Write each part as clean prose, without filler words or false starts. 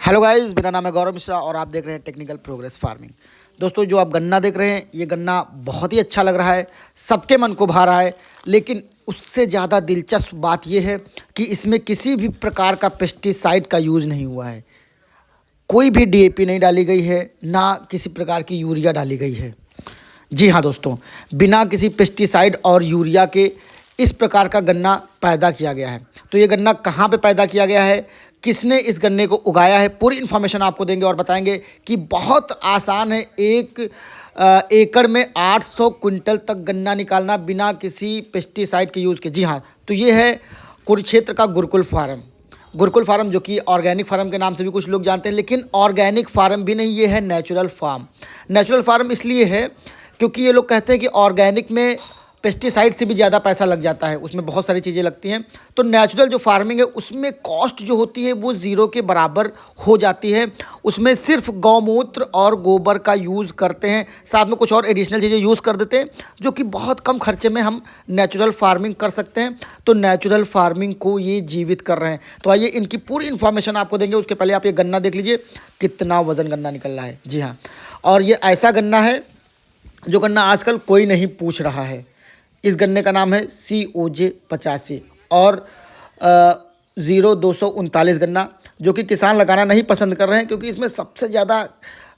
Hello guys, मेरा नाम है गौरव मिश्रा और आप देख रहे हैं टेक्निकल प्रोग्रेस फार्मिंग। दोस्तों, जो आप गन्ना देख रहे हैं, ये गन्ना बहुत ही अच्छा लग रहा है, सबके मन को भा रहा है। लेकिन उससे ज़्यादा दिलचस्प बात यह है कि इसमें किसी भी प्रकार का पेस्टिसाइड का यूज़ नहीं हुआ है। कोई भी डीएपी नहीं डाली गई है, ना किसी प्रकार की यूरिया डाली गई है। जी हाँ दोस्तों, बिना किसी पेस्टिसाइड और यूरिया के इस प्रकार का गन्ना पैदा किया गया है। तो ये गन्ना कहाँ पे पैदा किया गया है, किसने इस गन्ने को उगाया है, पूरी इन्फॉर्मेशन आपको देंगे और बताएंगे कि बहुत आसान है एक एकड़ में 800 क्विंटल तक गन्ना निकालना बिना किसी पेस्टिसाइड के यूज़ के। जी हाँ, तो ये है कुरुक्षेत्र का गुरुकुल फार्म। गुरुकुल फार्म जो कि ऑर्गेनिक फार्म के नाम से भी कुछ लोग जानते हैं, लेकिन ऑर्गेनिक फार्म भी नहीं, ये है नेचुरल फार्म। नेचुरल फार्म इसलिए है क्योंकि ये लोग कहते हैं कि ऑर्गेनिक में पेस्टिसाइड से भी ज़्यादा पैसा लग जाता है, उसमें बहुत सारी चीज़ें लगती हैं। तो नेचुरल जो फार्मिंग है उसमें कॉस्ट जो होती है वो ज़ीरो के बराबर हो जाती है। उसमें सिर्फ गौमूत्र और गोबर का यूज़ करते हैं, साथ में कुछ और एडिशनल चीज़ें यूज़ कर देते हैं, जो कि बहुत कम खर्चे में हम नेचुरल फार्मिंग कर सकते हैं। तो नेचुरल फार्मिंग को ये जीवित कर रहे हैं। तो आइए इनकी पूरी इन्फॉर्मेशन आपको देंगे। उसके पहले आप ये गन्ना देख लीजिए, कितना वज़न गन्ना निकल रहा है। जी हाँ, और ये ऐसा गन्ना है जो गन्ना आजकल कोई नहीं पूछ रहा है। इस गन्ने का नाम है COJ85 और 0239 गन्ना, जो कि किसान लगाना नहीं पसंद कर रहे हैं क्योंकि इसमें सबसे ज़्यादा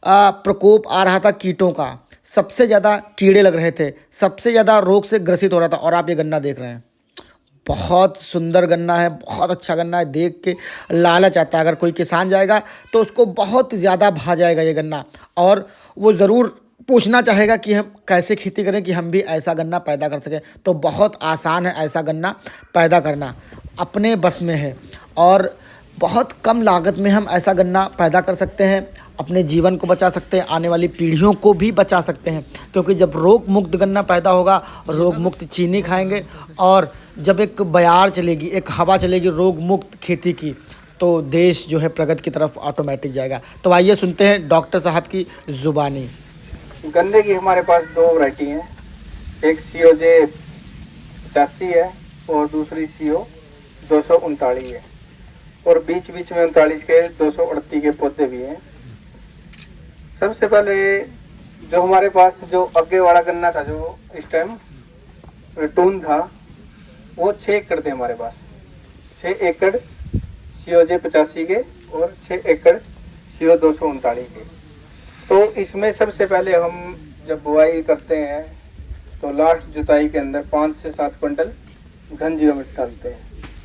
प्रकोप आ रहा था कीटों का, सबसे ज़्यादा कीड़े लग रहे थे, सबसे ज़्यादा रोग से ग्रसित हो रहा था। और आप ये गन्ना देख रहे हैं, बहुत सुंदर गन्ना है, बहुत अच्छा गन्ना है, देख के लालच आता है। अगर कोई किसान जाएगा तो उसको बहुत ज़्यादा भा जाएगा ये गन्ना, और वो ज़रूर पूछना चाहेगा कि हम कैसे खेती करें कि हम भी ऐसा गन्ना पैदा कर सकें। तो बहुत आसान है ऐसा गन्ना पैदा करना, अपने बस में है, और बहुत कम लागत में हम ऐसा गन्ना पैदा कर सकते हैं, अपने जीवन को बचा सकते हैं, आने वाली पीढ़ियों को भी बचा सकते हैं। क्योंकि जब रोग मुक्त गन्ना पैदा होगा, रोग मुक्त चीनी खाएंगे, और जब एक बयार चलेगी, एक हवा चलेगी रोग मुक्त खेती की, तो देश जो है प्रगति की तरफ ऑटोमेटिक जाएगा। तो आइए सुनते हैं डॉक्टर साहब की ज़ुबानी। गन्ने की हमारे पास दो वैरायटी हैं, एक COJ85 है और दूसरी CO 239 है, और बीच बीच में 39 के 238 के पौधे भी हैं। सबसे पहले जो हमारे पास जो आगे वाला गन्ना था, जो इस टाइम टून था, वो 6 एकड़ थे हमारे पास। 6 एकड़ COJ85 के और 6 एकड़ CO 239 के। तो इसमें सबसे पहले हम जब बुआई करते हैं तो लास्ट जुताई के अंदर 5 से 7 क्विंटल घन जीवामृत डालते हैं,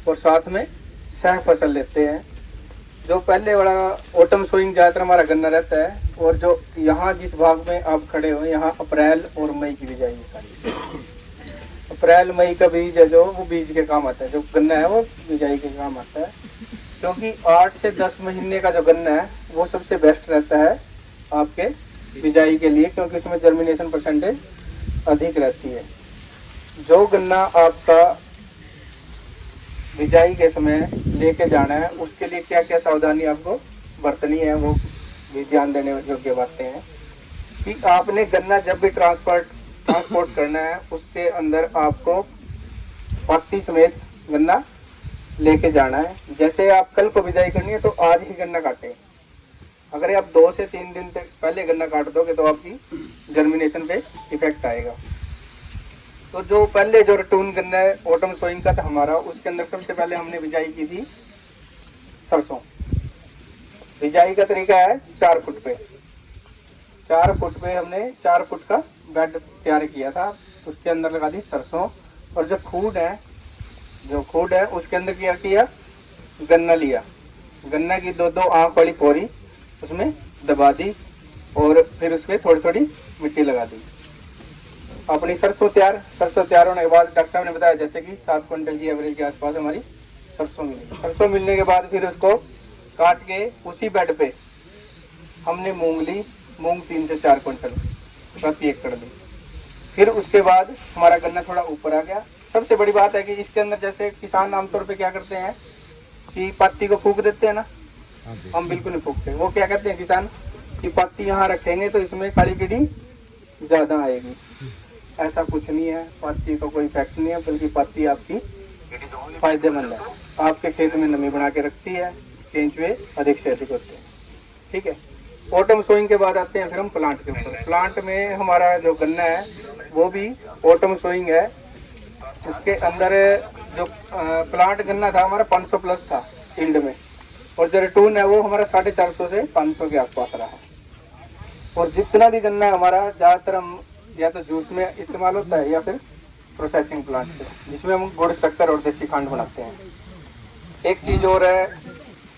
और साथ में सह फसल लेते हैं। जो पहले वाला ऑटम सोइंग ज़्यादातर हमारा गन्ना रहता है, और जो यहाँ जिस भाग में आप खड़े हो, यहाँ अप्रैल और मई की बिजाई है सारी। अप्रैल मई का बीज है जो वो बीज के काम आता है, जो गन्ना है वो बिजाई के काम आता है। क्योंकि 8 से 10 महीने का जो गन्ना है वो सबसे बेस्ट रहता है आपके बिजाई के लिए, क्योंकि उसमें जर्मिनेशन परसेंटेज अधिक रहती है। जो गन्ना आपका बिजाई के समय लेके जाना है, उसके लिए क्या क्या सावधानी आपको बरतनी है, वो भी ध्यान देने योग्य बातें हैं। कि आपने गन्ना जब भी ट्रांसपोर्ट करना है, उसके अंदर आपको पत्ती समेत गन्ना लेके जाना है। जैसे आप कल को बिजाई करनी है तो आज ही गन्ना काटें। अगर आप 2 से 3 दिन तक पहले गन्ना काट दोगे तो आपकी जर्मिनेशन पे इफेक्ट आएगा। तो जो पहले जो रटून गन्ना है ऑटम सोइंग का था हमारा, उसके अंदर सबसे पहले हमने बिजाई की थी सरसों। बिजाई का तरीका है 4 फुट पे। 4 फुट पे हमने 4 फुट का बेड तैयार किया था, उसके अंदर लगा दी सरसों, और जो खूड है उसके अंदर क्या किया, गन्ना लिया, गन्ना की 2-2 आंख वाली पोरी उसमें दबा दी, और फिर उसमें थोड़ी थोड़ी मिट्टी लगा दी। अपनी सरसों तैयार होने के बाद डॉक्टर साहब ने बताया जैसे कि 7 क्विंटल की एवरेज के आसपास हमारी सरसों मिली। सरसों मिलने के बाद फिर उसको काट के उसी बेड पे हमने मूंग 3 से 4 क्विंटल प्रति एकड़ ली। फिर उसके बाद हमारा गन्ना थोड़ा ऊपर आ गया। सबसे बड़ी बात है कि इसके अंदर जैसे किसान आमतौर पे क्या करते हैं कि पत्ती को फूंक देते हैं ना, हम बिल्कुल नहीं फूकते। वो क्या कहते हैं किसान कि पत्ती यहाँ रखेंगे तो इसमें काली कीड़ी ज़्यादा आएगी। ऐसा कुछ नहीं है, पत्ती का कोई इफेक्ट नहीं है, बल्कि पत्ती आपकी फायदेमंद है, आपके खेत में नमी बना के रखती है, केंचुए अधिक से अधिक होते हैं। ठीक है। ऑटम सोइंग के बाद आते हैं फिर हम प्लांट के ऊपर। प्लांट में हमारा जो गन्ना है वो भी ऑटम सोइंग है। उसके अंदर जो प्लांट गन्ना था हमारा 500 प्लस था फील्ड में, और जो रिटून है वो हमारा 450 से 500 के आसपास रहा है। और जितना भी गन्ना है हमारा ज़्यादातर हम या तो जूस में इस्तेमाल होता है या फिर प्रोसेसिंग प्लांट पे, जिसमें हम गुड़, शक्कर और देसी खंड बनाते हैं। एक चीज़ और है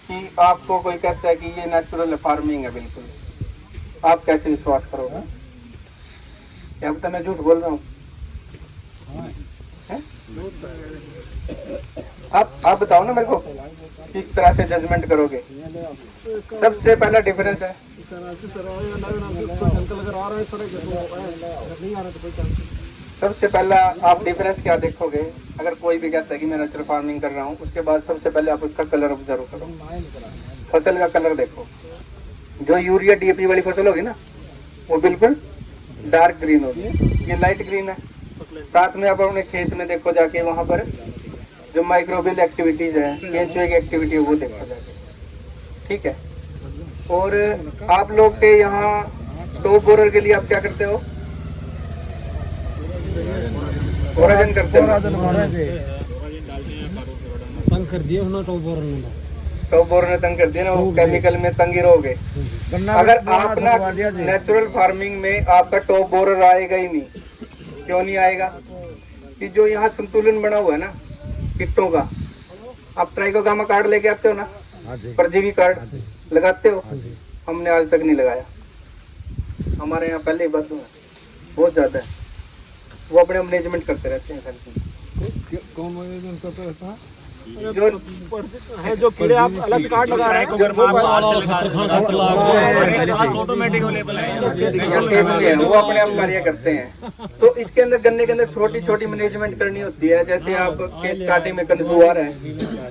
कि आपको कोई कहता है कि ये नेचुरल फार्मिंग है, बिल्कुल आप कैसे विश्वास करोगे? क्या पता मैं झूठ बोल रहा हूँ? आप बताओ ना मेरे को, किस तरह से जजमेंट करोगे? सबसे पहला डिफरेंस है, सबसे पहला आप डिफरेंस क्या देखोगे? अगर कोई भी कहता है कि मैं नेचुरल फार्मिंग कर रहा हूँ, उसके बाद सबसे पहले आप उसका कलर ऑब्जर्व करो, फसल का कलर देखो। जो यूरिया डीएपी वाली फसल होगी ना वो बिल्कुल डार्क ग्रीन होगी, ये लाइट ग्रीन है। साथ में आप अपने खेत में देखो जाके, वहाँ पर जो माइक्रोबियल एक्टिविटीज है, केंचुए की एक्टिविटी है वो देखो जाके, ठीक है। और आप लोग के यहाँ टॉप बोरर के लिए आप क्या करते हो? ओराजन करते हो। तंग कर दिए ना टॉप बोरर ने, टॉप बोरर ने तंग कर दिया ना, वो केमिकल में तंग ही रहोगे। अगर आप ना नेचुरल फार्मिंग में आपका टॉप बोरर आएगा ही नहीं। क्यों नहीं आएगा? कि जो यहाँ संतुलन बना हुआ है ना कीटों का, आप ट्राइकोगामा कार्ड लेके आते हो ना, परजीवी कार्ड लगाते हो? हमने आज तक नहीं लगाया। हमारे यहाँ पहले ही बंद हुआ बहुत ज्यादा है, वो अपने मैनेजमेंट करते रहते हैं। कौन मैनेजमेंट करते रहता है? जो कीड़े आप अलग से कार्ड लगा रहे हैं, ऑटोमेटिक अवेलेबल है, वो अपने आप कार्य करते हैं। तो इसके अंदर गन्ने के अंदर छोटी छोटी मैनेजमेंट करनी होती है। जैसे आप के स्टार्टिंग में कंसुआ है,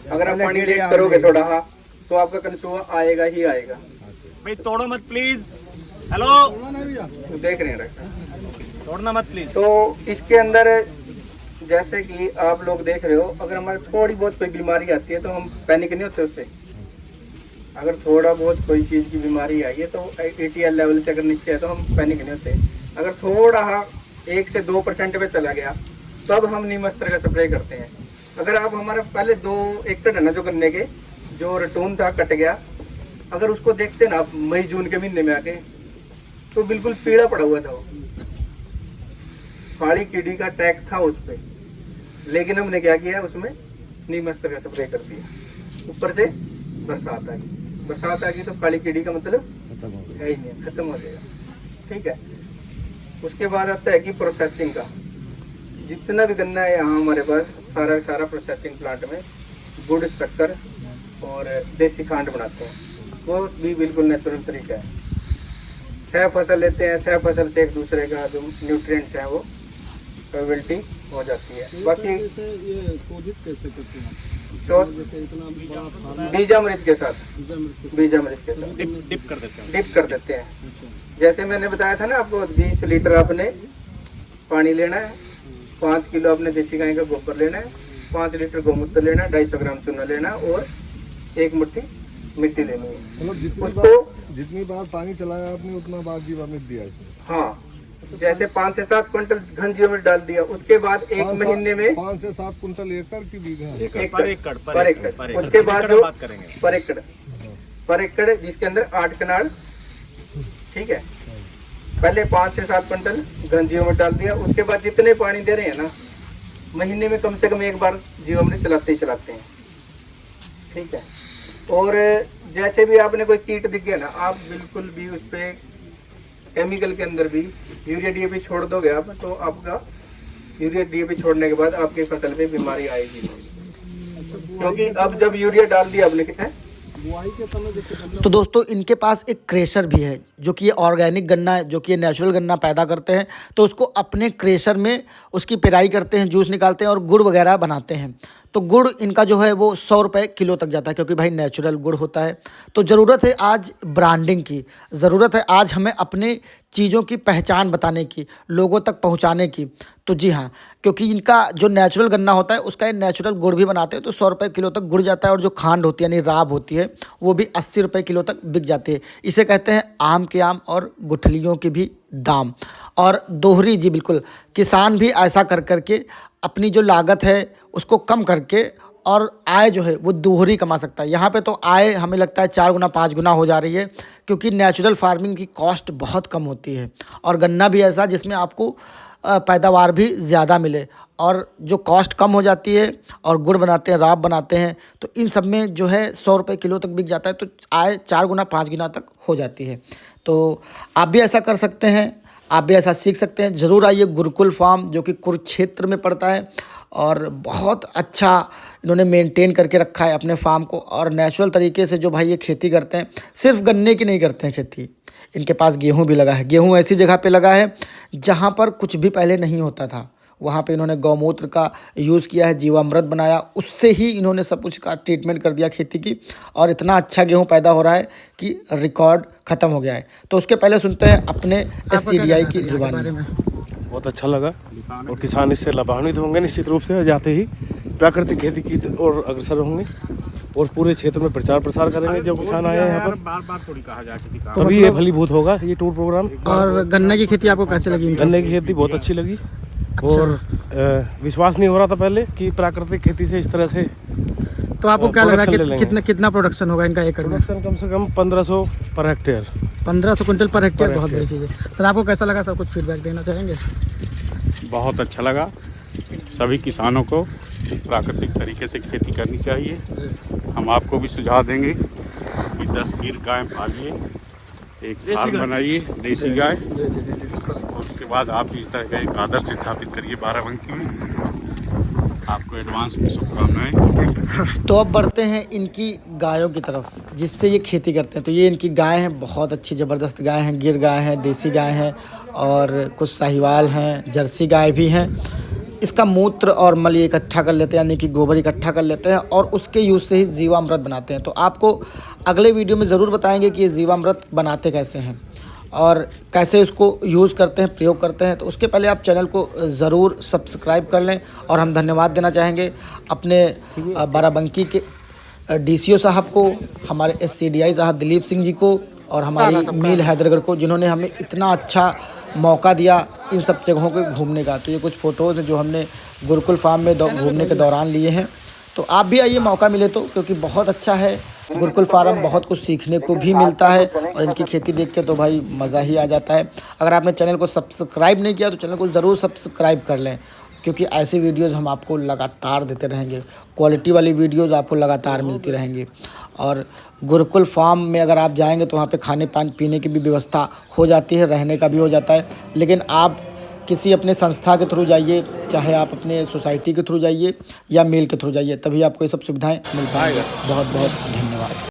अगर आप पानी लेट करोगे थोड़ा तो आपका कंसुआ आएगा ही आएगा। भाई तोड़ो मत प्लीज, हेलो देख रहे हैं, तोड़ना मत प्लीज। तो इसके अंदर जैसे कि आप लोग देख रहे हो, अगर हमारे थोड़ी बहुत कोई बीमारी आती है तो हम पैनिक नहीं होते उससे। अगर थोड़ा बहुत कोई चीज़ की बीमारी आई है तो ATL लेवल से अगर नीचे है तो हम पैनिक नहीं होते। अगर थोड़ा 1 से 2% पे चला गया तब हम नीमस्त्र का स्प्रे करते हैं। अगर आप हमारा पहले 2 एकड़ है ना जो गन्ने के जो रटून था कट गया, अगर उसको देखते ना आप मई जून के महीने में आके, तो बिल्कुल पीला पड़ा हुआ था वो, काली कीड़ी का अटैक था उस पर। लेकिन हमने क्या किया, उसमें नीमस्त्र का स्प्रे कर दिया। ऊपर से बरसात आ गई, बरसात आ गई तो काली कीड़ी का मतलब है ही नहीं, खत्म हो जाएगा, ठीक है। उसके बाद आता है कि प्रोसेसिंग का। जितना भी गन्ना है यहाँ हमारे पास सारा प्रोसेसिंग प्लांट में गुड़, शक्कर और देसी खंड बनाते हैं, वो भी बिल्कुल नेचुरल तरीका है। सह फसल लेते हैं, सह फसल से एक दूसरे का जो न्यूट्रिएंट्स है वो प्रोबेबिलिटी हो जाती है। बाकी ये शोधित कैसे करते हैं? बीजामृत के साथ, बीजामृत के साथ डिप कर देते हैं। जैसे मैंने बताया था ना आपको, 20 लीटर आपने पानी लेना है, 5 किलो आपने देसी गाय का गोबर लेना है, 5 लीटर गोमूत्र लेना है, 250 ग्राम चूना लेना है और 1 मुट्ठी मिट्टी लेनी है। उसको जितनी बार पानी चलाया आपने उतना बार जीवामृत दिया इसमें? हाँ, जैसे 5 से 7 क्विंटल घन जीवामृत डाल दिया, उसके बाद 1 महीने में 5 से 7 कुंटल एकड़ की बीघा पर एकड़। उसके बाद जो पर एकड़ जिसके अंदर 8 कनाल, ठीक है। पहले 5 से 7 क्विंटल घन जीवामृत डाल दिया, उसके बाद जितने पानी दे रहे हैं ना, महीने में कम से कम 1 बार जीवामृत चलाते हैं, ठीक है। और जैसे भी आपने कोई कीट दिख गया ना, आप बिल्कुल भी उस पर केमिकल के अंदर भी यूरिया डीएपी छोड़ दोगे आप, तो आपका यूरिया डीएपी छोड़ने के बाद आपकी फसल पे बीमारी आएगी नहीं, क्योंकि अब जब यूरिया डाल दिया आपने कितना। तो दोस्तों इनके पास एक क्रेशर भी है, जो कि ये ऑर्गेनिक गन्ना है, जो कि ये नेचुरल गन्ना पैदा करते हैं, तो उसको अपने क्रेशर में उसकी पेराई करते हैं, जूस निकालते हैं और गुड़ वगैरह बनाते हैं। तो गुड़ इनका जो है वो 100 रुपये किलो तक जाता है, क्योंकि भाई नेचुरल गुड़ होता है। तो ज़रूरत है आज ब्रांडिंग की, ज़रूरत है आज हमें अपने चीज़ों की पहचान बताने की, लोगों तक पहुंचाने की। तो जी हाँ, क्योंकि इनका जो नेचुरल गन्ना होता है उसका ये नेचुरल गुड़ भी बनाते हैं, तो 100 रुपये किलो तक गुड़ जाता है। और जो खांड होती है यानी राब होती है वो भी 80 रुपये किलो तक बिक जाती है। इसे कहते हैं आम के आम और गुठलियों के भी दाम। और दोहरी, जी बिल्कुल, किसान भी ऐसा कर करके अपनी जो लागत है उसको कम करके और आय जो है वो दोहरी कमा सकता है। यहाँ पे तो आय हमें लगता है 4 गुना 5 गुना हो जा रही है, क्योंकि नेचुरल फार्मिंग की कॉस्ट बहुत कम होती है। और गन्ना भी ऐसा जिसमें आपको पैदावार भी ज़्यादा मिले, और जो कॉस्ट कम हो जाती है और गुड़ बनाते हैं, राब बनाते हैं, तो इन सब में जो है 100 रुपये किलो तक बिक जाता है, तो आय 4 गुना 5 गुना तक हो जाती है। तो आप भी ऐसा कर सकते हैं, आप भी ऐसा सीख सकते हैं। ज़रूर आइए गुरुकुल फार्म, जो कि कुरुक्षेत्र में पड़ता है, और बहुत अच्छा इन्होंने मेंटेन करके रखा है अपने फार्म को। और नेचुरल तरीके से जो भाई ये खेती करते हैं, सिर्फ गन्ने की नहीं करते हैं खेती, इनके पास गेहूं भी लगा है। गेहूं ऐसी जगह पे लगा है जहां पर कुछ भी पहले नहीं होता था। वहाँ पे इन्होंने गौमूत्र का यूज़ किया है, जीवामृत बनाया, उससे ही इन्होंने सब कुछ का ट्रीटमेंट कर दिया खेती की, और इतना अच्छा गेहूं पैदा हो रहा है कि रिकॉर्ड ख़त्म हो गया है। तो उसके पहले सुनते हैं अपने SCDI की ज़ुबानी में। बहुत अच्छा लगा, और किसान इससे लाभान्वित होंगे निश्चित रूप से। जाते ही प्राकृतिक खेती की ओर अग्रसर होंगे, और पूरे क्षेत्र में प्रचार प्रसार करेंगे। जो किसान आए हैं यहाँ पर, बार थोड़ी कहा जाए किसी का। तभी ये फलीभूत होगा ये टूर प्रोग्राम। और गन्ने की खेती आपको कैसे लगी? गन्ने की खेती बहुत अच्छी लगी, और विश्वास नहीं हो रहा था पहले कि प्राकृतिक खेती से इस तरह से। तो आपको क्या लग रहा है प्रोडक्शन कि कितना प्रोडक्शन होगा इनका एकड़ में? प्रोडक्शन कम से कम 1500 per hectare. 1500 quintal per hectare, बहुत बड़ी चीज़ है। सर आपको कैसा लगा, सब कुछ फीडबैक देना चाहेंगे? बहुत अच्छा लगा। सभी किसानों को प्राकृतिक तरीके से खेती करनी चाहिए। हम आपको भी सुझाव देंगे कि 10 गिर गाय पालिए, एक फार्म बनाइए देसी गाय, और उसके बाद आप इस तरह का एक आदर्श स्थापित करिए बाराबंकी में। आपको एडवांस में शुभकामनाएं। तो अब बढ़ते हैं इनकी गायों की तरफ, जिससे ये खेती करते हैं। तो ये इनकी गाय हैं, बहुत अच्छी ज़बरदस्त गाय हैं, गिर गाय हैं, देसी गाय हैं, और कुछ साहिवाल हैं, जर्सी गाय भी हैं। इसका मूत्र और मल इकट्ठा कर लेते हैं, यानी कि गोबर इकट्ठा कर लेते हैं, और उसके यूज़ से ही जीवामृत बनाते हैं। तो आपको अगले वीडियो में ज़रूर बताएंगे कि ये जीवामृत बनाते कैसे हैं और कैसे उसको यूज़ करते हैं, प्रयोग करते हैं। तो उसके पहले आप चैनल को ज़रूर सब्सक्राइब कर लें। और हम धन्यवाद देना चाहेंगे अपने बाराबंकी के DCO साहब को, हमारे SCDI साहब दिलीप सिंह जी को, और हमारी मील हैदरगढ़ को, जिन्होंने हमें इतना अच्छा मौका दिया इन सब जगहों को घूमने का। तो ये कुछ फ़ोटोज़ हैं जो हमने गुरुकुल फार्म में घूमने के दौरान लिए हैं। तो आप भी आइए मौका मिले तो, क्योंकि बहुत अच्छा है गुरुकुल फार्म, बहुत कुछ सीखने को भी मिलता है, और इनकी खेती देख के तो भाई मज़ा ही आ जाता है। अगर आपने चैनल को सब्सक्राइब नहीं किया तो चैनल को ज़रूर सब्सक्राइब कर लें, क्योंकि ऐसी वीडियोज़ हम आपको लगातार देते रहेंगे। क्वालिटी वाली वीडियोज़ आपको लगातार मिलती रहेंगी। और गुरुकुल फार्म में अगर आप जाएंगे तो वहाँ पे खाने पीने की भी व्यवस्था हो जाती है, रहने का भी हो जाता है। लेकिन आप किसी अपने संस्था के थ्रू जाइए, चाहे आप अपने सोसाइटी के थ्रू जाइए या मेल के थ्रू जाइए, तभी आपको ये सब सुविधाएं मिल पाएंगी। बहुत बहुत धन्यवाद।